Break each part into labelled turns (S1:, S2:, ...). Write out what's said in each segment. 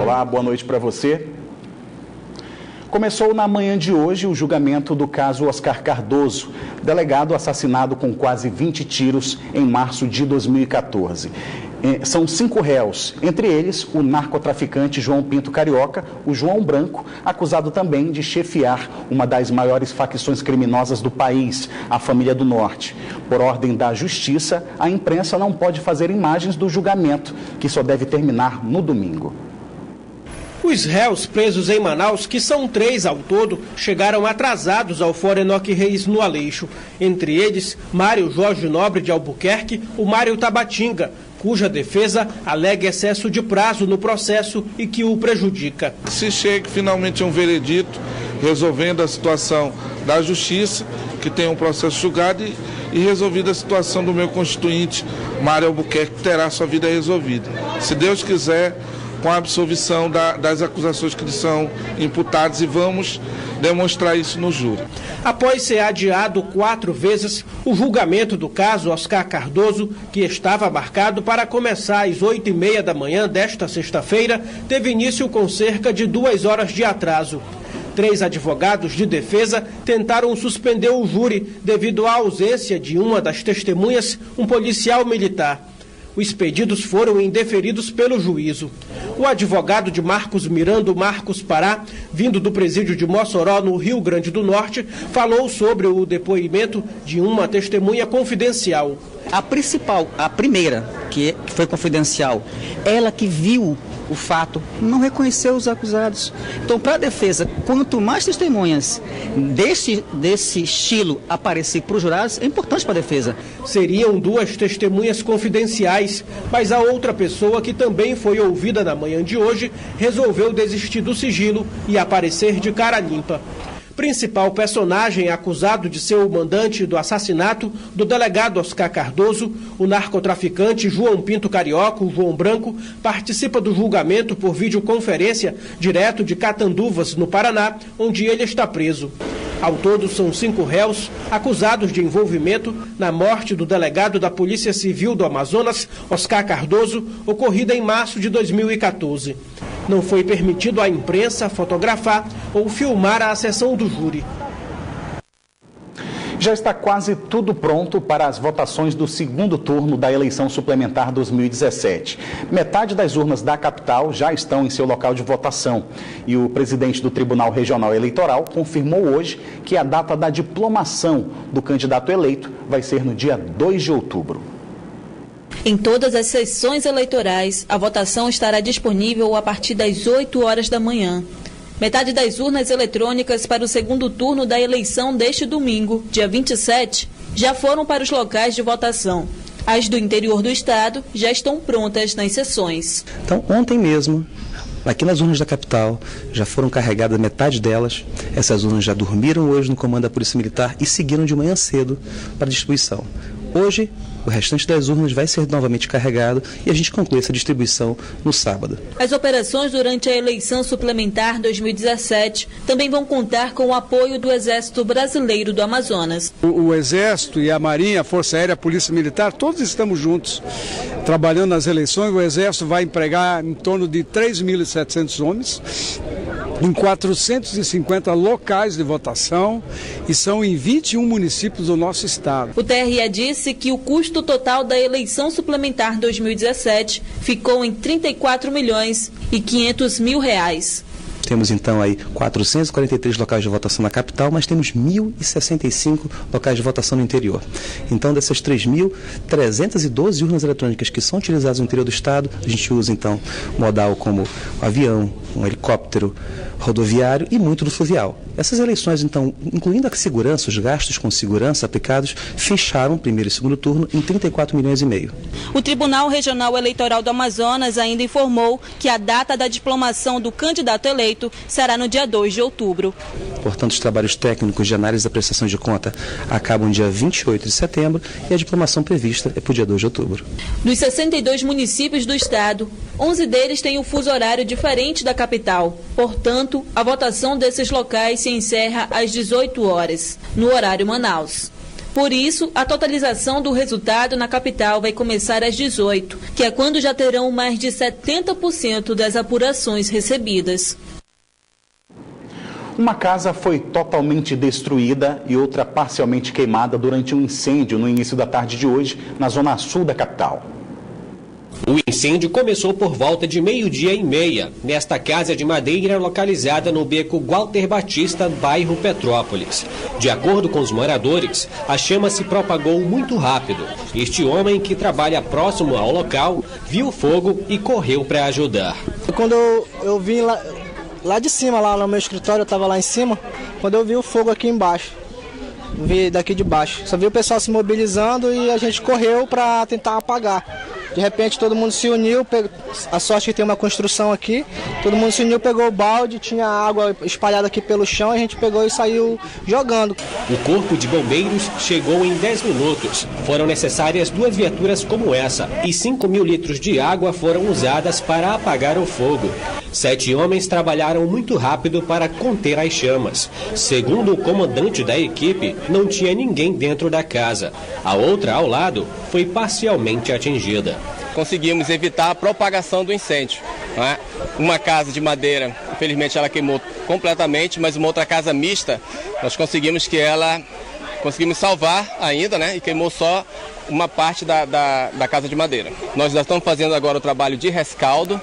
S1: Olá, boa noite para você. Começou na manhã de hoje o julgamento do caso Oscar Cardoso, delegado assassinado com quase 20 tiros em março de 2014. São 5 réus, entre eles o narcotraficante João Pinto Carioca, o João Branco, acusado também de chefiar uma das maiores facções criminosas do país, a Família do Norte. Por ordem da Justiça, a imprensa não pode fazer imagens do julgamento, que só deve terminar no domingo.
S2: Os réus presos em Manaus, que são 3 ao todo, chegaram atrasados ao Fórum Enoque Reis no Aleixo. Entre eles, Mário Jorge Nobre de Albuquerque, o Mário Tabatinga, cuja defesa alega excesso de prazo no processo e que o prejudica.
S3: Se chega finalmente a um veredito resolvendo a situação da Justiça, que tem um processo julgado, e resolvida a situação do meu constituinte, Mário Albuquerque, que terá sua vida resolvida. Se Deus quiser, com a absolvição das acusações que lhe são imputadas, e vamos demonstrar isso no júri.
S2: Após ser adiado 4 vezes, o julgamento do caso Oscar Cardoso, que estava marcado para começar às 8h30 da manhã desta sexta-feira, teve início com cerca de 2 horas de atraso. 3 advogados de defesa tentaram suspender o júri devido à ausência de uma das testemunhas, um policial militar. Os pedidos foram indeferidos pelo juízo. O advogado de Marcos Miranda, Marcos Pará, vindo do presídio de Mossoró, no Rio Grande do Norte, falou sobre o depoimento de uma testemunha confidencial.
S4: A primeira, que foi confidencial, ela que viu o fato, não reconheceu os acusados. Então, para a defesa, quanto mais testemunhas desse estilo aparecer para os jurados, é importante para a defesa.
S2: Seriam 2 testemunhas confidenciais, mas a outra pessoa, que também foi ouvida na manhã de hoje, resolveu desistir do sigilo e aparecer de cara limpa. Principal personagem acusado de ser o mandante do assassinato do delegado Oscar Cardoso, o narcotraficante João Pinto Carioca, o João Branco, participa do julgamento por videoconferência direto de Catanduvas, no Paraná, onde ele está preso. Ao todo, são 5 réus acusados de envolvimento na morte do delegado da Polícia Civil do Amazonas, Oscar Cardoso, ocorrida em março de 2014. Não foi permitido à imprensa fotografar ou filmar a sessão do júri.
S1: Já está quase tudo pronto para as votações do segundo turno da eleição suplementar 2017. Metade das urnas da capital já estão em seu local de votação. E o presidente do Tribunal Regional Eleitoral confirmou hoje que a data da diplomação do candidato eleito vai ser no dia 2 de outubro.
S5: Em todas as sessões eleitorais, a votação estará disponível a partir das 8 horas da manhã. Metade das urnas eletrônicas para o segundo turno da eleição deste domingo, dia 27, já foram para os locais de votação. As do interior do estado já estão prontas nas sessões.
S6: Então, ontem mesmo, aqui nas urnas da capital, já foram carregadas metade delas. Essas urnas já dormiram hoje no comando da Polícia Militar e seguiram de manhã cedo para distribuição. Hoje, o restante das urnas vai ser novamente carregado e a gente conclui essa distribuição no sábado.
S5: As operações durante a eleição suplementar 2017 também vão contar com o apoio do Exército Brasileiro do Amazonas.
S7: O Exército e a Marinha, a Força Aérea, a Polícia Militar, todos estamos juntos trabalhando nas eleições. O Exército vai empregar em torno de 3.700 homens em 450 locais de votação e são em 21 municípios do nosso estado.
S5: O TRE disse que o custo total da eleição suplementar 2017 ficou em R$34.500.000.
S6: Temos então aí 443 locais de votação na capital, mas temos 1.065 locais de votação no interior. Então, dessas 3.312 urnas eletrônicas que são utilizadas no interior do estado, a gente usa então modal como um avião, um helicóptero, rodoviário e muito do fluvial. Essas eleições, então, incluindo a segurança, os gastos com segurança aplicados, fecharam o primeiro e segundo turno em R$34,5 milhões.
S5: O Tribunal Regional Eleitoral do Amazonas ainda informou que a data da diplomação do candidato eleito será no dia 2 de outubro.
S6: Portanto, os trabalhos técnicos de análise da prestação de conta acabam dia 28 de setembro e a diplomação prevista é para o dia 2 de outubro.
S5: Dos 62 municípios do estado, 11 deles têm um fuso horário diferente da capital. Portanto, a votação desses locais se encerra às 18 horas, no horário Manaus. Por isso, a totalização do resultado na capital vai começar às 18, que é quando já terão mais de 70% das apurações recebidas.
S1: Uma casa foi totalmente destruída e outra parcialmente queimada durante um incêndio no início da tarde de hoje, na zona sul da capital.
S8: O incêndio começou por volta de 12:30, nesta casa de madeira localizada no beco Walter Batista, bairro Petrópolis. De acordo com os moradores, a chama se propagou muito rápido. Este homem, que trabalha próximo ao local, viu o fogo e correu para ajudar.
S9: Quando eu vim lá de cima, lá no meu escritório, eu estava lá em cima, quando eu vi o fogo aqui embaixo, vi daqui de baixo. Só vi o pessoal se mobilizando e a gente correu para tentar apagar. De repente todo mundo se uniu, a sorte que tem uma construção aqui, todo mundo se uniu, pegou o balde, tinha água espalhada aqui pelo chão, a gente pegou e saiu jogando.
S8: O corpo de bombeiros chegou em 10 minutos. Foram necessárias 2 viaturas como essa e 5.000 litros de água foram usadas para apagar o fogo. 7 homens trabalharam muito rápido para conter as chamas. Segundo o comandante da equipe, não tinha ninguém dentro da casa. A outra, ao lado, foi parcialmente atingida.
S10: Conseguimos evitar a propagação do incêndio, né? Uma casa de madeira, infelizmente ela queimou completamente, mas uma outra casa mista, nós conseguimos salvar ainda, né? E queimou só uma parte da casa de madeira. Nós já estamos fazendo agora o trabalho de rescaldo,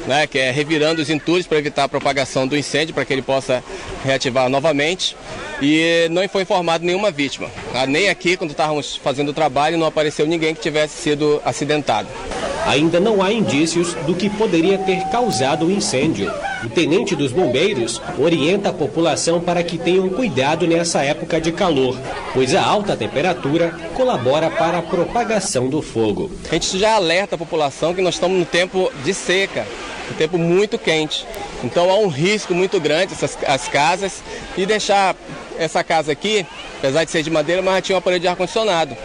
S10: né, que é revirando os entulhos para evitar a propagação do incêndio, para que ele possa reativar novamente. E não foi informado nenhuma vítima. Nem aqui, quando estávamos fazendo o trabalho, não apareceu ninguém que tivesse sido acidentado.
S8: Ainda não há indícios do que poderia ter causado o incêndio. O tenente dos bombeiros orienta a população para que tenham cuidado nessa época de calor, pois a alta temperatura colabora para a propagação do fogo.
S10: A gente já alerta a população que nós estamos no tempo de seca, um tempo muito quente. Então há um risco muito grande as casas, e deixar essa casa aqui, apesar de ser de madeira, mas já tinha um aparelho de ar-condicionado.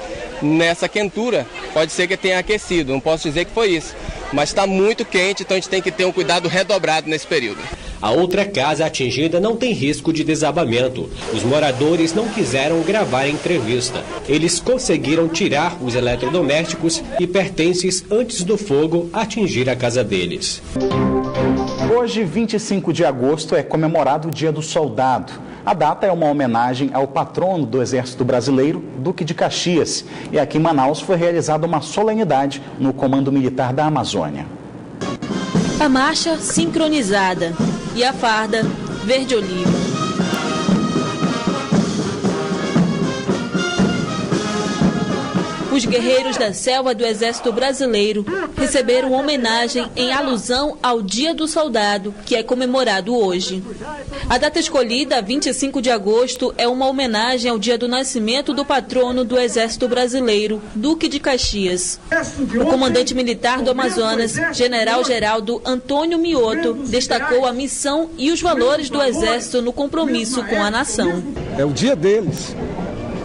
S10: Nessa quentura, pode ser que tenha aquecido, não posso dizer que foi isso. Mas está muito quente, então a gente tem que ter um cuidado redobrado nesse período.
S8: A outra casa atingida não tem risco de desabamento. Os moradores não quiseram gravar a entrevista. Eles conseguiram tirar os eletrodomésticos e pertences antes do fogo atingir a casa deles.
S1: Hoje, 25 de agosto, é comemorado o Dia do Soldado. A data é uma homenagem ao patrono do Exército Brasileiro, Duque de Caxias. E aqui em Manaus foi realizada uma solenidade no Comando Militar da Amazônia.
S5: A marcha sincronizada e a farda verde-oliva. Os guerreiros da selva do Exército Brasileiro receberam homenagem em alusão ao Dia do Soldado, que é comemorado hoje. A data escolhida, 25 de agosto, é uma homenagem ao dia do nascimento do patrono do Exército Brasileiro, Duque de Caxias. O comandante militar do Amazonas, General Geraldo Antônio Mioto, destacou a missão e os valores do Exército no compromisso com a nação.
S7: É o dia deles.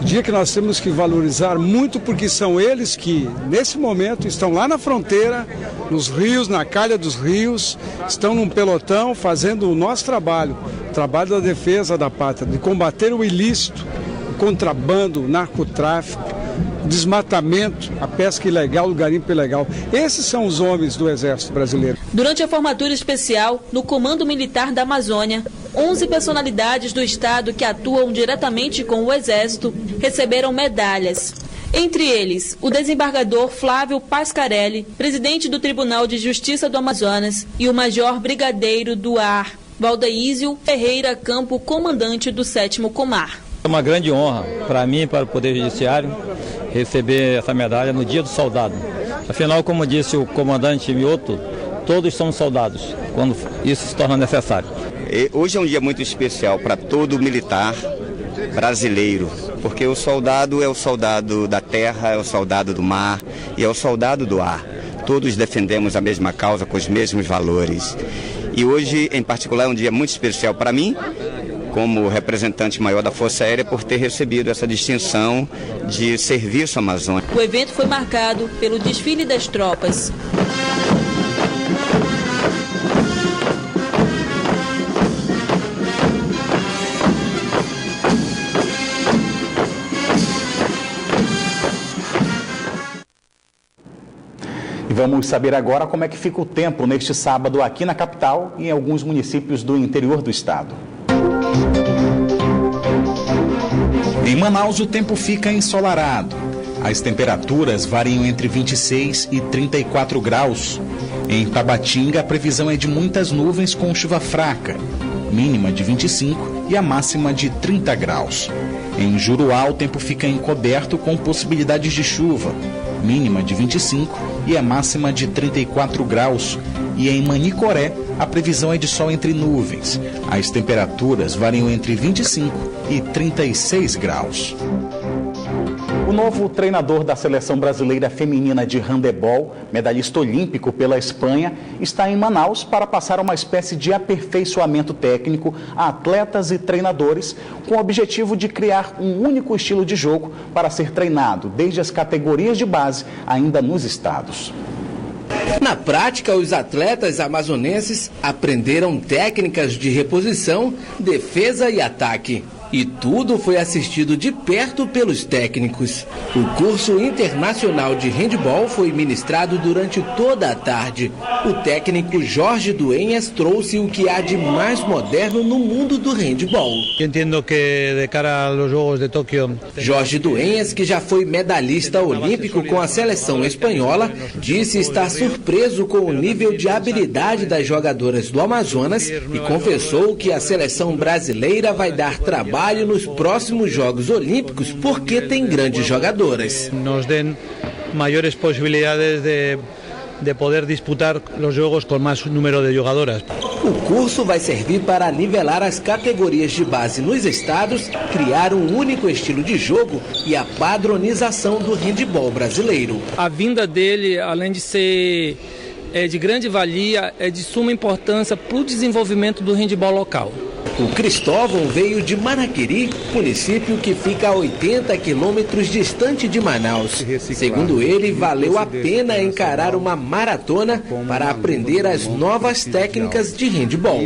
S7: Dia que nós temos que valorizar muito, porque são eles que, nesse momento, estão lá na fronteira, nos rios, na calha dos rios, estão num pelotão fazendo o nosso trabalho, o trabalho da defesa da pátria, de combater o ilícito, o contrabando, o narcotráfico, o desmatamento, a pesca ilegal, o garimpo ilegal. Esses são os homens do Exército Brasileiro.
S5: Durante a formatura especial, no Comando Militar da Amazônia, 11 personalidades do Estado que atuam diretamente com o Exército receberam medalhas. Entre eles, o desembargador Flávio Pascarelli, presidente do Tribunal de Justiça do Amazonas, e o major brigadeiro do ar, Valdeísio Ferreira Campo, comandante do 7º Comar.
S11: É uma grande honra para mim e para o Poder Judiciário receber essa medalha no Dia do Soldado. Afinal, como disse o comandante Mioto, todos somos soldados, quando isso se torna necessário.
S12: Hoje é um dia muito especial para todo militar brasileiro, porque o soldado é o soldado da terra, é o soldado do mar e é o soldado do ar. Todos defendemos a mesma causa com os mesmos valores. E hoje, em particular, é um dia muito especial para mim, como representante maior da Força Aérea, por ter recebido essa distinção de serviço amazônico.
S5: O evento foi marcado pelo desfile das tropas.
S1: vamos saber agora como é que fica o tempo neste sábado aqui na capital e em alguns municípios do interior do estado. Em Manaus, o tempo fica ensolarado. As temperaturas variam entre 26 e 34 graus. Em Tabatinga, a previsão é de muitas nuvens com chuva fraca, mínima de 25 e a máxima de 30 graus. Em Juruá, o tempo fica encoberto com possibilidades de chuva, mínima de 25 e a máxima de 34 graus. E em Manicoré, a previsão é de sol entre nuvens. As temperaturas variam entre 25 e 36 graus. O novo treinador da Seleção Brasileira Feminina de Handebol, medalhista olímpico pela Espanha, está em Manaus para passar uma espécie de aperfeiçoamento técnico a atletas e treinadores, com o objetivo de criar um único estilo de jogo para ser treinado desde as categorias de base, ainda nos estados.
S13: Na prática, os atletas amazonenses aprenderam técnicas de reposição, defesa e ataque. E tudo foi assistido de perto pelos técnicos. O curso internacional de handebol foi ministrado durante toda a tarde. O técnico Jorge Duenhas trouxe o que há de mais moderno no mundo do handebol.
S14: Entendo que de cara aos Jogos de Tóquio...
S13: Jorge Duenhas, que já foi medalhista olímpico com a seleção espanhola, disse estar surpreso com o nível de habilidade das jogadoras do Amazonas e confessou que a seleção brasileira vai dar trabalho nos próximos Jogos Olímpicos porque tem grandes jogadoras.
S14: Nos den maiores possibilidades de poder disputar os jogos com mais número de jogadoras.
S13: O curso vai servir para nivelar as categorias de base nos estados, criar um único estilo de jogo e a padronização do handebol brasileiro.
S15: A vinda dele, além de ser de grande valia, é de suma importância para o desenvolvimento do handebol local.
S13: O Cristóvão veio de Manaquiri, município que fica a 80 quilômetros distante de Manaus. Segundo ele, valeu a pena encarar uma maratona para aprender as novas técnicas de handebol.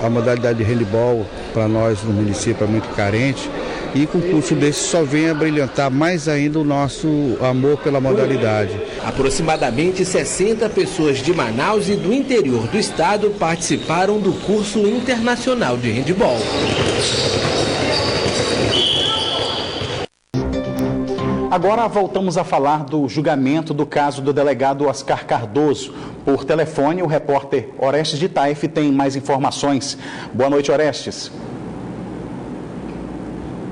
S16: A modalidade de handebol, para nós no município, é muito carente. E com um curso desse só vem a brilhantar mais ainda o nosso amor pela modalidade.
S13: Aproximadamente 60 pessoas de Manaus e do interior do estado participaram do curso internacional de handebol.
S1: Agora voltamos a falar do julgamento do caso do delegado Oscar Cardoso. Por telefone, o repórter Orestes de Taif tem mais informações. Boa noite, Orestes.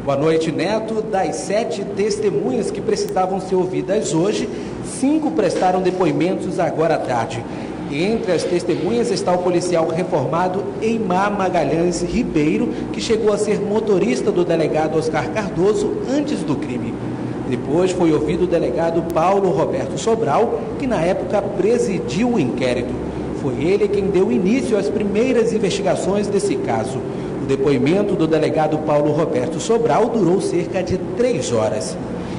S17: Boa noite, Neto. Das 7 testemunhas que precisavam ser ouvidas hoje, 5 prestaram depoimentos agora à tarde. Entre as testemunhas está o policial reformado Eimar Magalhães Ribeiro, que chegou a ser motorista do delegado Oscar Cardoso antes do crime. Depois foi ouvido o delegado Paulo Roberto Sobral, que na época presidiu o inquérito. Foi ele quem deu início às primeiras investigações desse caso. O depoimento do delegado Paulo Roberto Sobral durou cerca de 3 horas.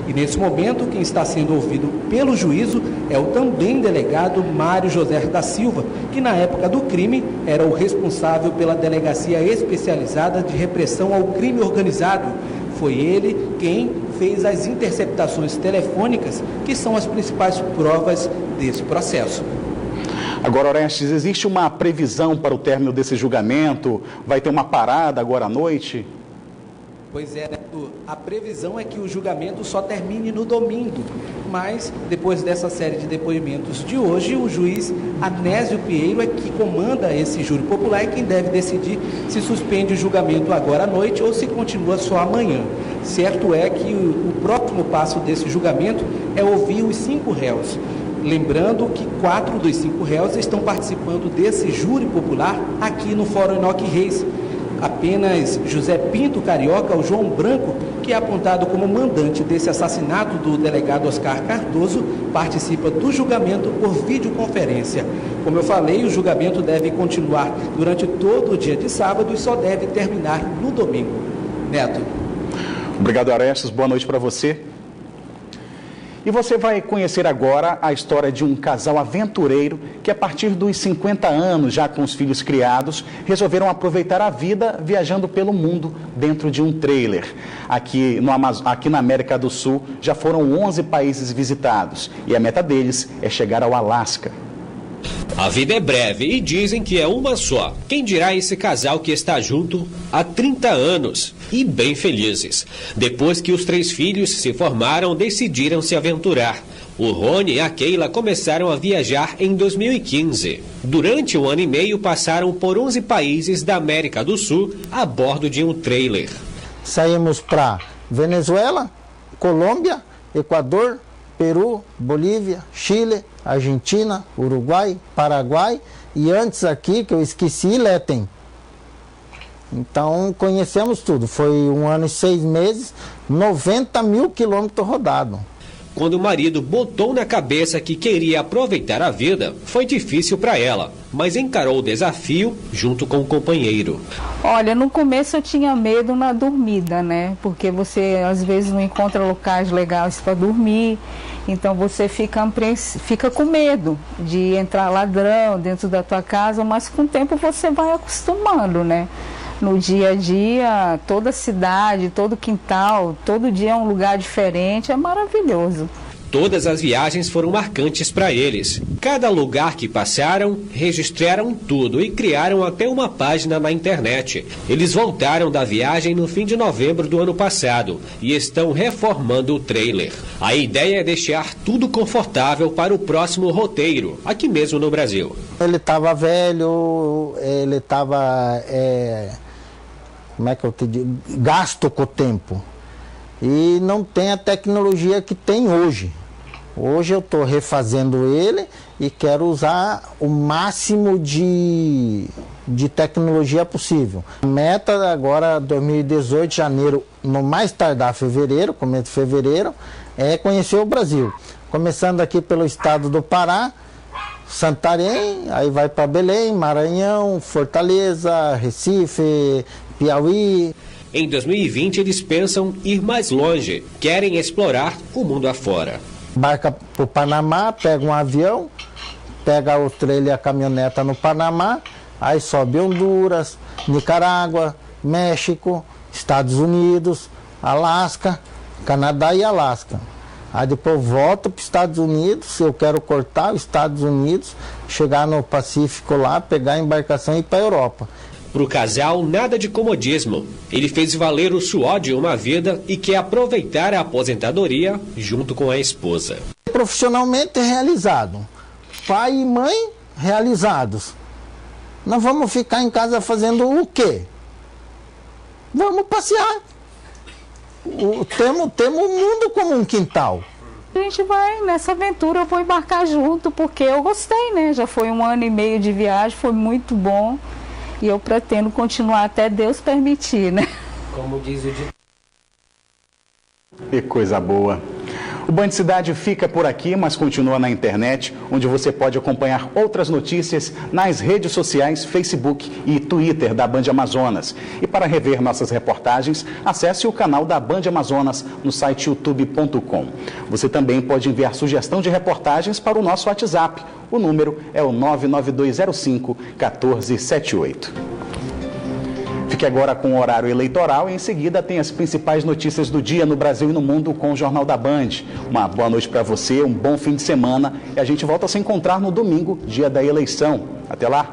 S17: E nesse momento, quem está sendo ouvido pelo juízo é o também delegado Mário José da Silva, que na época do crime era o responsável pela Delegacia Especializada de Repressão ao Crime Organizado. Foi ele quem fez as interceptações telefônicas, que são as principais provas desse processo.
S1: Agora, Orestes, existe uma previsão para o término desse julgamento? Vai ter uma parada agora à noite?
S17: Pois é, Neto. A previsão é que o julgamento só termine no domingo. Mas, depois dessa série de depoimentos de hoje, o juiz Anésio Pinheiro é que comanda esse júri popular e quem deve decidir se suspende o julgamento agora à noite ou se continua só amanhã. Certo é que o próximo passo desse julgamento é ouvir os 5 réus. Lembrando que 4 dos 5 réus estão participando desse júri popular aqui no Fórum Enoque Reis. Apenas José Pinto Carioca, o João Branco, que é apontado como mandante desse assassinato do delegado Oscar Cardoso, participa do julgamento por videoconferência. Como eu falei, o julgamento deve continuar durante todo o dia de sábado e só deve terminar no domingo. Neto.
S1: Obrigado, Orestes. Boa noite para você. E você vai conhecer agora a história de um casal aventureiro que, a partir dos 50 anos, já com os filhos criados, resolveram aproveitar a vida viajando pelo mundo dentro de um trailer. Aqui na América do Sul já foram 11 países visitados e a meta deles é chegar ao Alasca.
S8: A vida é breve e dizem que é uma só. Quem dirá esse casal que está junto há 30 anos e bem felizes. Depois que os 3 filhos se formaram, decidiram se aventurar. O Rony e a Keila começaram a viajar em 2015. Durante 1 ano e meio, passaram por 11 países da América do Sul a bordo de um trailer.
S18: Saímos para Venezuela, Colômbia, Equador, Peru, Bolívia, Chile, Argentina, Uruguai, Paraguai e antes aqui, que eu esqueci, Letem. Então conhecemos tudo. Foi 1 ano e 6 meses, 90 mil quilômetros rodados.
S8: Quando o marido botou na cabeça que queria aproveitar a vida, foi difícil para ela, mas encarou o desafio junto com o companheiro.
S19: Olha, no começo eu tinha medo na dormida, né? Porque você às vezes não encontra locais legais para dormir, então você fica com medo de entrar ladrão dentro da tua casa, mas com o tempo você vai acostumando, né? No dia a dia, toda cidade, todo quintal, todo dia é um lugar diferente, é maravilhoso.
S8: Todas as viagens foram marcantes para eles. Cada lugar que passaram, registraram tudo e criaram até uma página na internet. Eles voltaram da viagem no fim de novembro do ano passado e estão reformando o trailer. A ideia é deixar tudo confortável para o próximo roteiro, aqui mesmo no Brasil.
S18: Ele estava velho, ele estava... como é que eu te digo? Gasto com o tempo. E não tem a tecnologia que tem hoje. Hoje eu estou refazendo ele e quero usar o máximo de tecnologia possível. A meta agora, 2018, janeiro, no mais tardar fevereiro, começo de fevereiro, é conhecer o Brasil. Começando aqui pelo estado do Pará, Santarém, aí vai para Belém, Maranhão, Fortaleza, Recife, Piauí.
S8: Em 2020, eles pensam ir mais longe, querem explorar o mundo afora.
S18: Embarca para o Panamá, pega um avião, pega o trailer e a caminhoneta no Panamá, aí sobe Honduras, Nicarágua, México, Estados Unidos, Alasca, Canadá e Alasca. Aí depois volto para os Estados Unidos, eu quero cortar os Estados Unidos, chegar no Pacífico lá, pegar a embarcação e ir para a Europa.
S8: Para o casal, nada de comodismo. Ele fez valer o suor de uma vida e quer aproveitar a aposentadoria junto com a esposa.
S18: Profissionalmente realizado. Pai e mãe realizados. Nós vamos ficar em casa fazendo o quê? Vamos passear. Temos o mundo como um quintal.
S19: A gente vai nessa aventura, eu vou embarcar junto, porque eu gostei, né? Já foi 1 ano e meio de viagem, foi muito bom. E eu pretendo continuar até Deus permitir, né?
S8: Como diz o ditado.
S1: Que coisa boa. O Band Cidade fica por aqui, mas continua na internet, onde você pode acompanhar outras notícias nas redes sociais, Facebook e Twitter da Band Amazonas. E para rever nossas reportagens, acesse o canal da Band Amazonas no site youtube.com. Você também pode enviar sugestão de reportagens para o nosso WhatsApp. O número é o 99205-1478. Fique agora com o horário eleitoral e em seguida tem as principais notícias do dia no Brasil e no mundo com o Jornal da Band. Uma boa noite para você, um bom fim de semana e a gente volta a se encontrar no domingo, dia da eleição. Até lá!